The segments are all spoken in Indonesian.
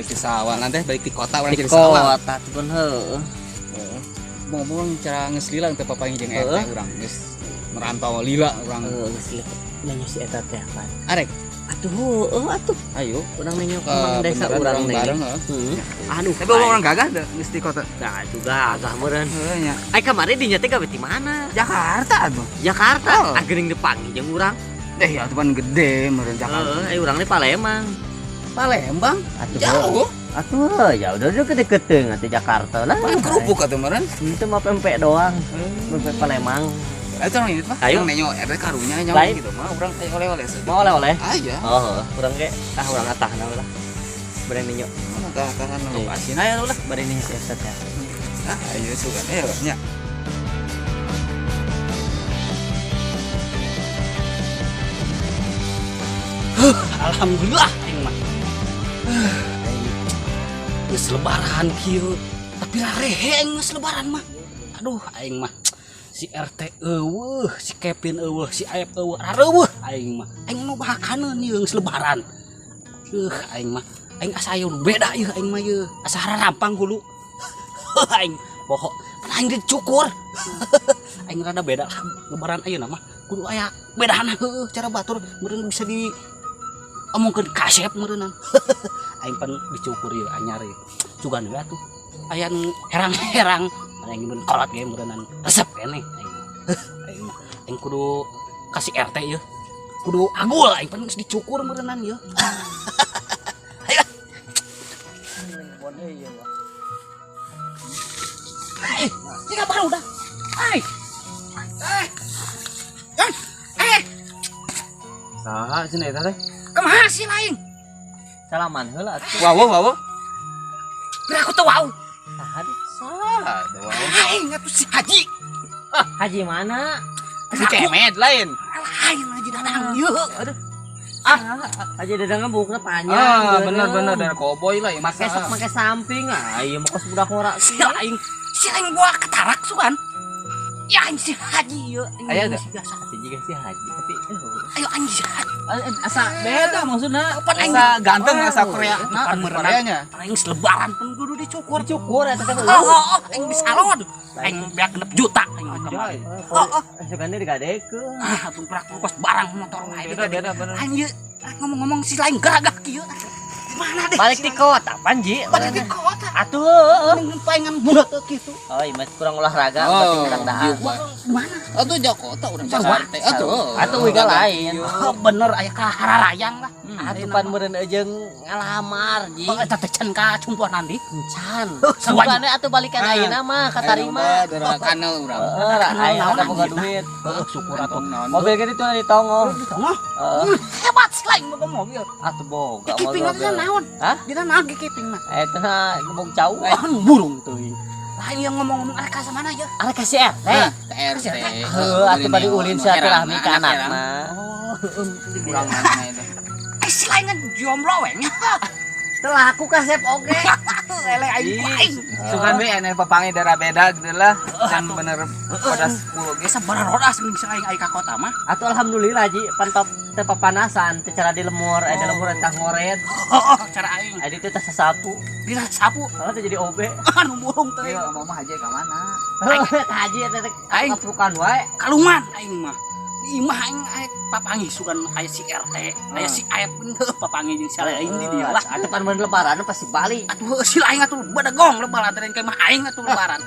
balik ke sawah nanti balik di kota orang di jadi sawah. kota pun heueuh. Ngomong cara ngeslila untuk papanya jeung eta urang geus merantau lila urang. Geus nanya si eta teh apa? Arek. Atuh, atuh. Ayo, urang nanya ke desa urang bareng. Aduh, tapi orang gagah deh geus di kota. Nah, itu gagah meureun. Heuh nya. Ai kamari dinya teh gawe di mana? Jakarta atuh. Jakarta. Geuning depangi jeung urang. Ya atuh pan gede meureun Jakarta. Ai urang di Palembang. Palembang? Atuh jauh. Atuh, ya udah deket-deket atuh Jakarta lah. Pan kerupuk atuh meureun. Itu mah pempek doang. Pempek Palembang. Itu orang ini mah. Ayo nenyo ada karunya nyawa gitu mah urang teh oleh-oleh. Mau oleh-oleh? Aya. Oh, urang ge urang atahna lah. Beren ninyo. Atahan lokasi. Aya lah beren ninyo si Estet ya. Ayo sugan nya. Alhamdulillah aing mah. Geus lebaran kieu. Tapi rarehe aing geus lebaran mah. Aduh aing mah. Si RT eueuh, si Kevin eueuh, si Aep eueuh, rareueuh aing mah. Aing nu bahakaneun ieu geus lebaran. Aing mah aing asa aya beda ieu aing mah ieu. Asa harampang hulu. Aing poho aing dicukur. Aing rada beda lah lebaran ayeuna mah. Kudu aya bedana heueuh cara batur meureun bisa di omongkeun kasep meureunan. Aing pan dicukur ieu anyar ieu. Sugan we atuh. Aya nu herang-herang aing mun kolot ge meureunnan resep keneh aing. Aing kudu kasih RT ieu. Kudu agul aing pan geus dicukur meureunnan ieu. Ayo. Jika baru dah. Saha cenah eta teh? Kumaha sih lain? Salaman heula atuh. Wow. Geura aku teu wau. Saha? Aing atuh si Haji. Haji mana? Si Kemet lain. Lain Haji Dadang ieu. Aduh. Haji Dadang bukna panjang. Bener dari koboi lah ya masa. Sok make samping ieu mah kos budak ngora. Si aing gua ketarak sugan. Ya aing si Haji ieu. Aya da. Biasa atuh juga si Haji tapi ayo aing si Haji. Asa beda maksudna. Aing ganteng asa Korea. Pan Koreanya. Aing selebaran pun kudu dicukur. Dicukur eta teh. Aing di salon. Aing beak 6 juta aing. Anjay. Sugande digadekeun. Atuh prak kos barang motor lain. Beda bener. Anjir, ngomong-ngomong si lain gagah kieu. Mana deh? Balik di kota, Panji. Balik di kota. Atuh, pengen budak kitu. oh iya kurang olahraga, berarti kurang dahar. Mana? Atuh Jakarta urang Jakarta. Atuh wiga lain. Bener aya ka hararayang lah. Atuh pan meureun jeung ngalamar, Ji. Oh eta teh can ka cumpuan nanti. Can. Sabane atuh balikan ayeuna mah katarima. Dora kanal urang. Aya ada boga duit. Syukur atuh. Mobil ge ditu ditongo. Hebat sih lain boga mobil. Atuh boga Kiping mobil. naon? Hah? Dina naon ge kiping mah? Eta na gebog cau. Burung teuing. Lain yang ngomong-ngomong arek ka mana aja? Arek kasih RT. TRT. Heuh, atuh bari ulin silaturahmi ka anakna. Urang mana itu. Si lain kan jomblo we nya. Telah aku kasep oge. Lele aing. Sugan we ene papangi daerah beda gitu lah. Can bener pada 10 ge. Sabar rodas geuning si lain aya ka kota mah. Atuh alhamdulillah Ji, pantop teu papanasan teu cara di lemur, aya lemur entah ngoret. Cara aing. Aya ditu teh sasapu. Dina sapu. Teu jadi OB. Anu burung teh. Iya, mama haji ka mana? Haji eta teh Aing. kaprukan wae. Kaluman aing mah. Di imah aing aya papangi sugan aya si RT, aya si Aep bener papangi jeung si lain di dieu lah. Atuh pan mun lebaran pasti balik. Atuh si lain atuh badagong lebaran teh ke mah aing atuh lebaran.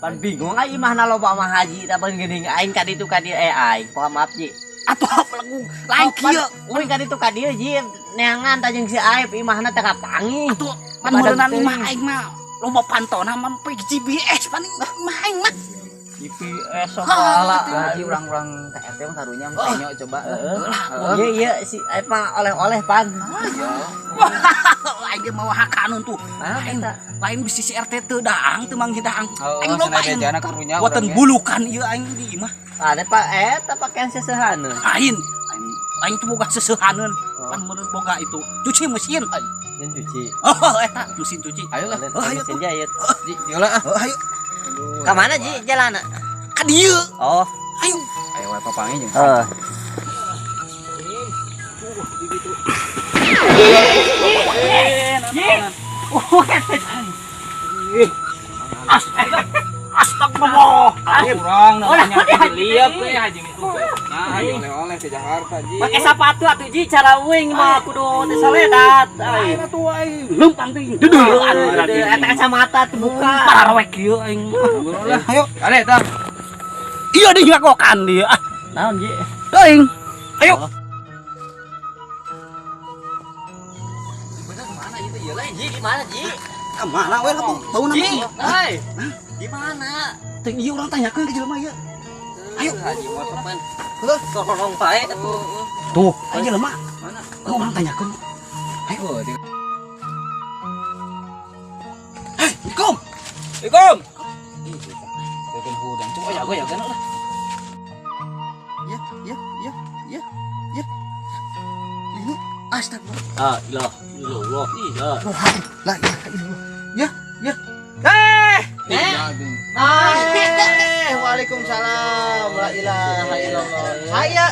Pan bingung ai imahna loba mah haji da pan geuning aing ka ditu ka dieu aing. Poha maaf Ji. Atuh pelegu lain kieu. Uing ka ditu ka dieu Ji. Neangan ta jeung si Aep imahna teh kapangi. Atuh pan meureunna imah aing mah loba pantona mah GPS pan imah aing mah. GPS segala. Haji urang-urang TRT mah karunya penyo coba. Iya iya si Aep mah oleh-oleh pan. Aing ge mau hakanon tuh. Lain bisi si RT teu daang teu manggidang. Aing loba aing bejana karunya. buatan bulukan ieu aing di imah. Ada Pak eta pakaian seseuhana. Aing tuh boga seseuhaneun. Pan meureun boga itu cuci mesin. Jeung cuci. Oh eta mesin cuci. Ayo lah. Ayo mesin jahit. Di lah. Ayo. Ka mana Ji jalanna? Ka dieu. Oh. Ayo. Ayo wae papangi jeung. Ji. Astagfirullah. Kurang namanya lihat we haji itu. Nah, oleh-oleh ke Jakarta ji. Pakai sepatu atuh Ji cara wing mah kudu teu saledat. Ai Atuh aing lempang teh. Duduh eta kacamata teu buka. Pararwek kieu aing. Ayo, kali eta. Iya deh ngagokan dia. Naon Ji? Teuing. Ayo. Bener kemana itu ya lain Ji? Gimana Ji? Kemana we atuh? Bau Ji, nama. hai. Gimana? Teu ieu urang tanyakeun ke jelema ieu. Ayo. Haji mau sopan. Tolong bae atuh. Tuh, ayo jelema. Mana? Urang tanyakeun. Ayo, di. Hei, Kom. Assalamualaikum. Tekan hudang. Coba ya gue ya kan lah. Ya. Ini astagfirullah. Ah, ilah. Ilah. La ilaha illallah. Ya. Waalaikumsalam. La ilaha illallah. Saya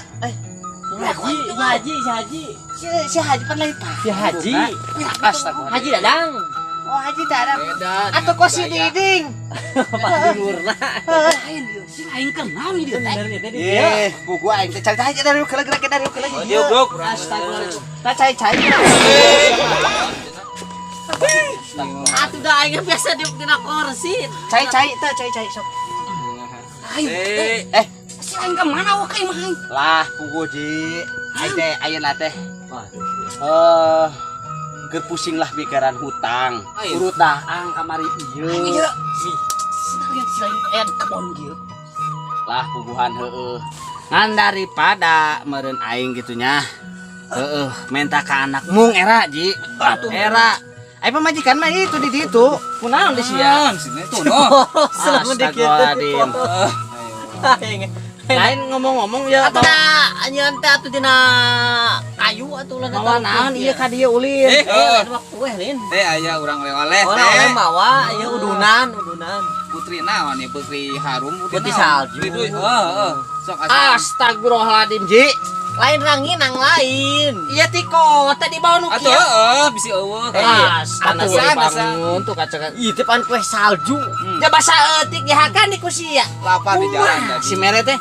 Haji. si Haji pan lain Pak. Si Haji. Astagfirullah. Haji Dadang. Oh, Haji Dadang. Beda. Atau kok si Diding? Pak Dulurna. Lain dia. Si lain kenal dia. Bener ya tadi dia. Buku aing teh cari aja dari ukeula gerak dari ukeula. Diuk, Duk. Astagfirullah. Tah cai. Atuh da aing biasa diuk dina kursi. Cai sok. Ayo. Si lain ke mana wa kai mah? Lah, pugu Ji. Aing teh ayeuna teh keur pusing lah pikiran hutang. Urut daang kamari ieu. Iya. Si lain aya di kebon kieu. Lah puguhan heueuh. Ngan daripada meureun aing gitunya. Minta ka anak mung era Ji. Era. Ai pamajikan mah itu di ditu. Kunaon di sia? Sini tuh no. Selalu dikit. Astagfirullahaladzim. Lain ngomong-ngomong ya. Atuh da anyeun teh atuh dina kayu atuh lah Mawa naon ieu ka dieu ulin. Waktu weh lin. Teh aya urang oleh-oleh. Orang mawa ieu udunan. Putri naon nih Putri Harum Putri salju. Heeh. Sok asa. Astagfirullahaladzim Ji. Lain ranginang lain. Iya tiko tadi bawa nu Atuh kieu. heeh bisi eueuh. Atuh bangun tuh kacakan. Ieu teh pan kue salju. Ya basa eutik dihakan di kusia. Lapar di jalan tadi. Si mere teh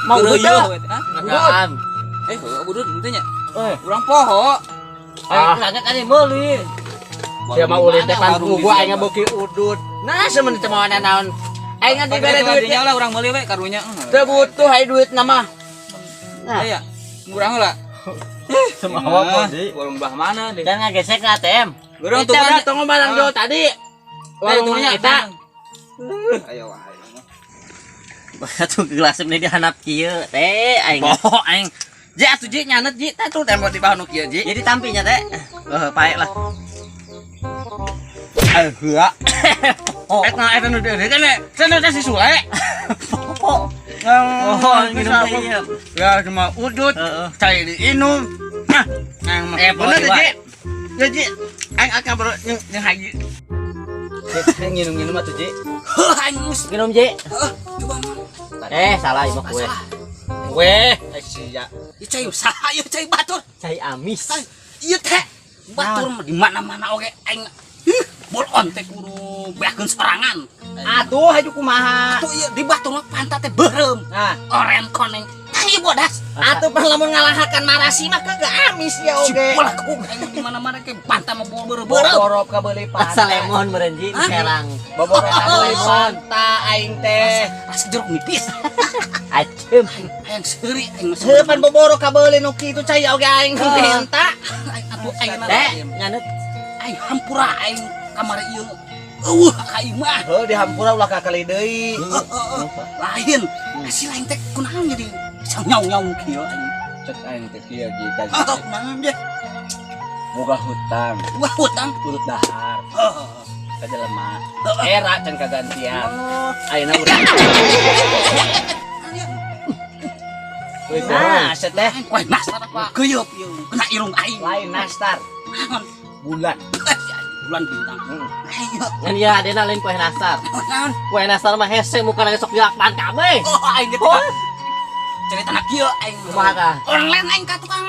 mau Geureuh betul. we teh. Hah? Nagaan. Budut henteu nya. Urang poho. Lagak ane meuli. Sia mah ulin teh kan gua aing beuki udud. Nah semen teh mah naon. Aing dibere duit. Dinya lah urang meuli we karunya. Teu butuh aya duit nama. Nah, ya. Urang heula. Semawa kok di. Warung belah mana deh? Dan ngagesek ke ATM. Urang Kita tukang. udah tunggu barang jauh tadi. Warung kita. Ayo wae. Batu gelas ini dihanap kieu teh aing. Boh aing. Ji atuh Ji nyanet Ji teh tuh tembok di bawah nu kieu Ji. Jadi tampinya teh. Paek lah. Heula. Eta nu deui kan cenah teh si Sule. Minum teh ieu. Ya cuma udut. Cai diinum. Nah, bener teh Ji. Ya Ji, aing akan bro jeung Haji. Nginum-nginum atuh Ji. Aing mus. Minum Ji. Coba mah. Salah ieu mah kue. Weh, sia. Ieu cai saha ieu cai batur. Cai amis. Ieu teh batur mah di mana-mana oge aing. Bolon teh kudu beakeun sorangan. Atuh haju kumaha. Atuh ieu di batur mah pantat teh beureum. Nah, Oren koneng. Ieu bodas. atuh pas lamun ngalahakan marasi mah kagak amis ya Si oge. bola ku di mana-mana ke pantat mah beureum. Borop ka beuli pantai. Asa lemon meureun Ji serang. Bobo lemon ta aing teh. Rasa jeruk nipis. Acem. Aing seuri aing mah. Heupan boboro ka beuli nu kitu cai oge aing henteu. Atuh aing Teh, nyanet. aing hampura aing kamari ieu. Eueuh ka aing mah. Heuh dihampura ulah ka kali deui. Lain. Si lain teh kunaon jadi nyau-nyau kieu aing. Cek aing teh kieu ji ka. Oh, naon dia? Boga hutang, Wah, hutang. urut dahar, ka jelema. Oh. Era can kagantian. Ayeuna urang. Nah, set teh. Wah, nastar apa? Geuyeub ieu. Kena irung aing. Lain nastar. Naon? Bulan. Bulan bintang. Ayo. Ngan ieu adena lain kue nastar. Naon? Kue nastar mah hese muka lagi sok dilakban kabeh. Oh, aing gitu. cerita nak kieu aing Kumaha? online aing ka tukang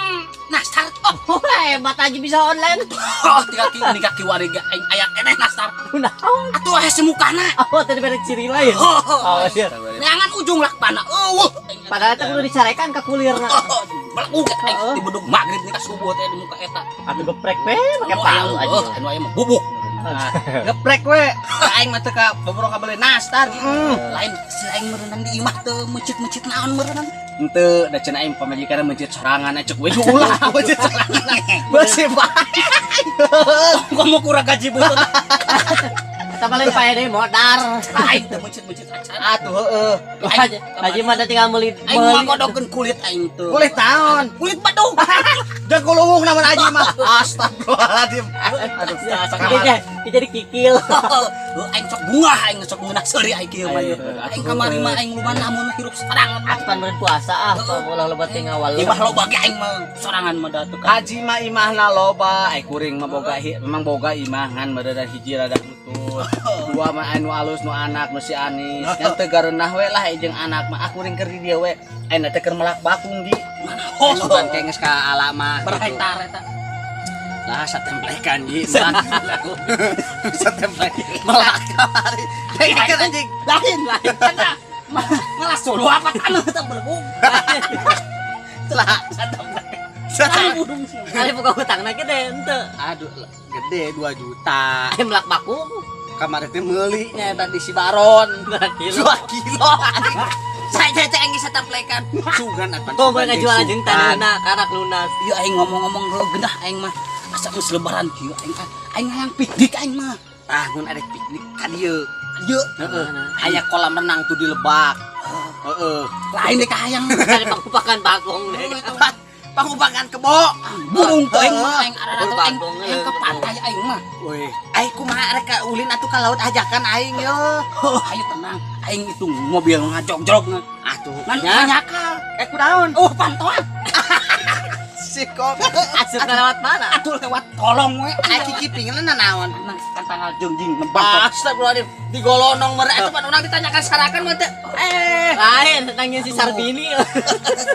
nastar Oh, hebat aja bisa online. oh tiga kaki warga aing aya keneh nastar Kunaon? atuh aya semukana Oh, tadi beda ciri lain. Oh, siap. neangan ujung lakbana eueuh Padahal itu kudu dicarekan ka kulirna. Belakang aing di bedug magrib nih ka subuh teh di muka eta Atuh geprek we, make palu aja. anu aya mah bubuk Geprek we. aing mah teu ka bobrok ka beli nastar lain si aing merenang di imah teu mencit naon merenang henteu da cenah aing pamajikan mencit sorangan cek we ulah mencit sorangan beusi bae komo kurang gaji butut Eta paling pae deui modar. aing teu mencit acan Atuh heueuh. Haji mah tinggal meuli. aing mah ngodokeun kulit aing teu Kulit naon? kulit badung Dan kulung namun Haji mah. astagfirullahaladzim aduh Dia jadi kikil. aing sok bunga aing sok ngeunak seuri aing kieu mah aing kamari mah aing lumayan lamun hirup sorangan Pan beren puasa ulah lebat teh ngawal. imah loba ge aing mah sorangan mah da teu Haji mah imahna loba, kuring mah boga memang boga imahan mereda hiji rada lutut. Dua mah anu alus nu anak nu si Anis. Nya teu gareunah we lah jeung anak mah kuring keur di dieu we. Ayeuna teh keur melak bakung di. oh Sugan teh geus ka alama. berhektar eta Lah satemplekan ji. Satemplek. Melak kamari. Dengkeun anjing. lain eta malah solo apa kana eta berhubung Lah lain budung sih Kali buka hutangna gede henteu. Aduh, gede 2 juta. Aya melak bakung. Kamari teh meuli nya eta di si Baron. 2 kilo. 2 kilo. saya teh aing satemplekan Sugan apa? Kok mereka jual jeung tanahna karak lunas. ieu aing ngomong-ngomong gendah aing mah asa geus lebaran kieu aing hayang piknik aing mah Ah, mun ada piknik ka dieu. ieu Heeh. Aya kolam renang tuh di Lebak. Heeh. lain deh hayang Kali pakupakan bakung deh. Pangubangan kebo. burung teh aing mah aing Burung arana aing Bandung, aing ke pantai aing mah Weh, ai kumaha rek ka ulin atuh ka laut ajakan aing yo. ayo tenang aing itu mobil ngajog-jog Atuh. nyakal Kunaon? oh pantauan Sikop. Asup lewat mana? atuh lewat kolong we Ai kikipingna nanaon? kan tanggal jengjing nembak Astagfirullahaladzim. Di golonong mere eta pan urang ditanyakan sarakan mah teh. Lain nangin si Sarbini.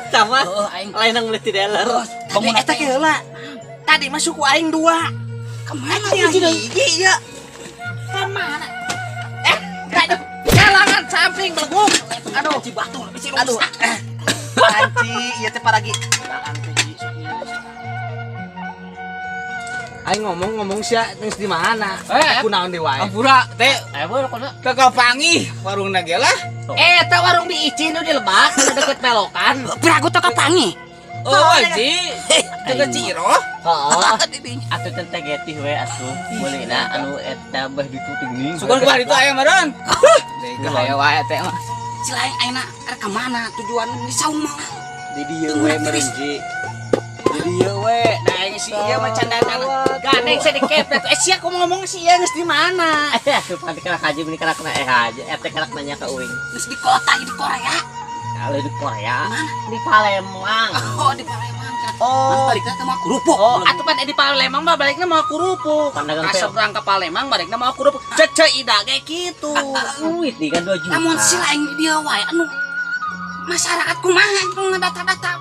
Sama heeh aing lain nang meuli dealer. Bangun eta ge heula. Tadi mah suku aing 2. kemana Aya ya hiji ya. kemana Jalangan samping belegum. aduh cibatu bisi Aduh. rusak Panci ieu teh paragi. Aing ngomong sia geus di mana? Eh, Kunaon di wae? Ampura teh Boleh kono. kekapangi warungna ge lah. Eta warung di Icin di Lebak, deket belokan. beragu teh kapangi Oh, Ji. Teu Ciro. Heeh. Atuh teh teh getih we atuh. Bolehna anu eta beh dituting. Sugan kemarin itu aya meureun. Dega aya wae teh mah. si lain ayeuna arek ka mana tujuan di saung mah Di dieu we meureun Ji. Di dieu we. Da aing si ieu mah candaan. Gandeng sedikit. Sia ngomong si ieu geus di mana? Atuh pati kana haji bini kana haji. Eta kana nanya ka uing. geus di kota di Korea Kalau di Korea, di Palembang. oh di Palembang Oh, baliknya teh mah kerupuk Oh, atuh pan di Palembang mah balikna mau kerupuk. Pandangan Pas teh. seberang ke Palembang balikna mau kerupuk. Cece ida ge kitu. Duit nih kan 2 juta. namun si lain di dia wae anu masyarakat kumaha anu ngedata-data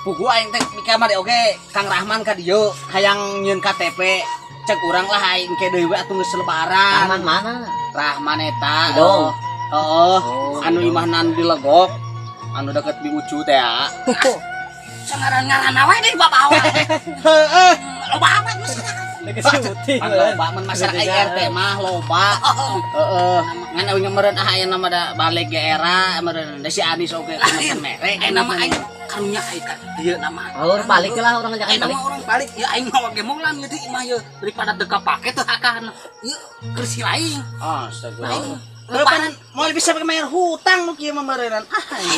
Pugu aing teh di kamar oge Kang Rahman ka dieu hayang nyieun KTP. Cek urang lah aing ke deui atuh geus lebaran. Taman mana? Rahman eta. Dong. Heeh. Oh, Anu imahnan di Legok. Anu deket di Ucu teh ya. ngaran-ngaran wae di bawah Heeh. loba amat masyarakat Kesebutin. Loba mun masyarakat RT mah loba. Heeh. Ngan euy meureun aya nama da balik ge era meureun da si Anis oge kumaha mere. nama aing karunya eta ieu nama Oh, balik lah orang jangan nama balik. orang balik ya aing mah ge monglan gitu imah ye daripada deka pake teh akan ieu keur si lain Astagfirullah. lebaran Mau bisa bayar hutang nu kieu mah meureun.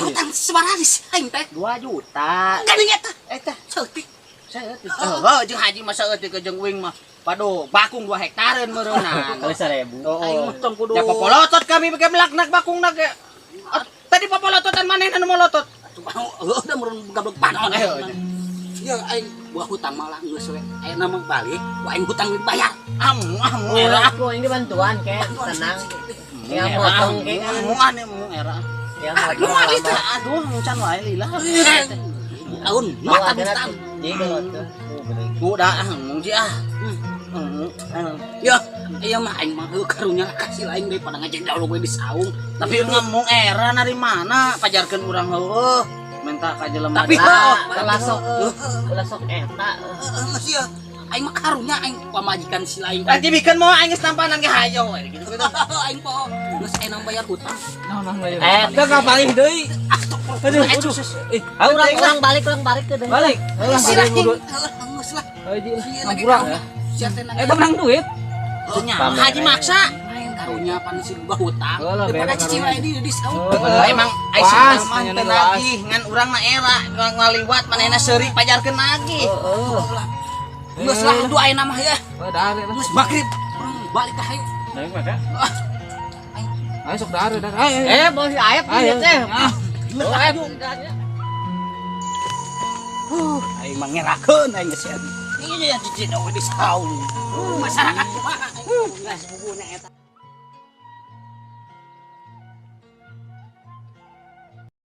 utang sabaraha sih aing teh 2 juta. gandeng eta Eta seutik saeutik. Oh, jeung haji mah saeutik jeung wing mah. Pado bakung 2 hektareun meureunna. Kali 1000. Aing mah tong kudu. Ya popolotot kami bege melaknak bakungna ge. Tadi popolototan manehna nu molotot. udah meureun gablok panon ya aing buah hutang malah geus we ayeuna mah balik aing hutang dibayar Amu amu Oh, era. aku ini bantuan kayak tenang. Ya Era, potong kayak amu ane mu era. Ya Nu mah kita Aduh, can wae lila. tahun mata bukan. Jadi kalau Udah ngomong sih ah. Ya, iya mah aing mah karunya kasih lain daripada ngajak jauh we di saung. Tapi ngomong era dari mana? Pajarkeun urang heueuh. Minta ka jelema. Tapi lasok eta. geus ya. Aing mah karunya aing pamajikan si lain. Lagi bikin mau aing geus tampanan ge hayo we gitu. Aing po geus enang bayar hutang. Eta Enggak balik deui. Aduh, orang balik ke deui. Balik. Ulah Silah balik mulut. geus lah. Haji lagi ngurang. Siapa Menang duit. Haji maksa. main karunya pan si boga hutang. Oh, lah, Daripada beres cicing karunya. lain di saung. Emang ai Pas, sih mah nanya teu nih, lagi ngan urang mah era ngaliwat manehna seuri pajarkeun lagi. Geus lah aduh ayeuna mah ya. Dari lah. Geus magrib. Balik ka hayu. Dari mah dah. Ayo sok dari dah. Ayo. Bos ayep Ayo. teh. Aing mah ngerakeun aing geus ya. Ieu nya cicing we di saung. Masyarakat kumaha? Geus bubuna eta.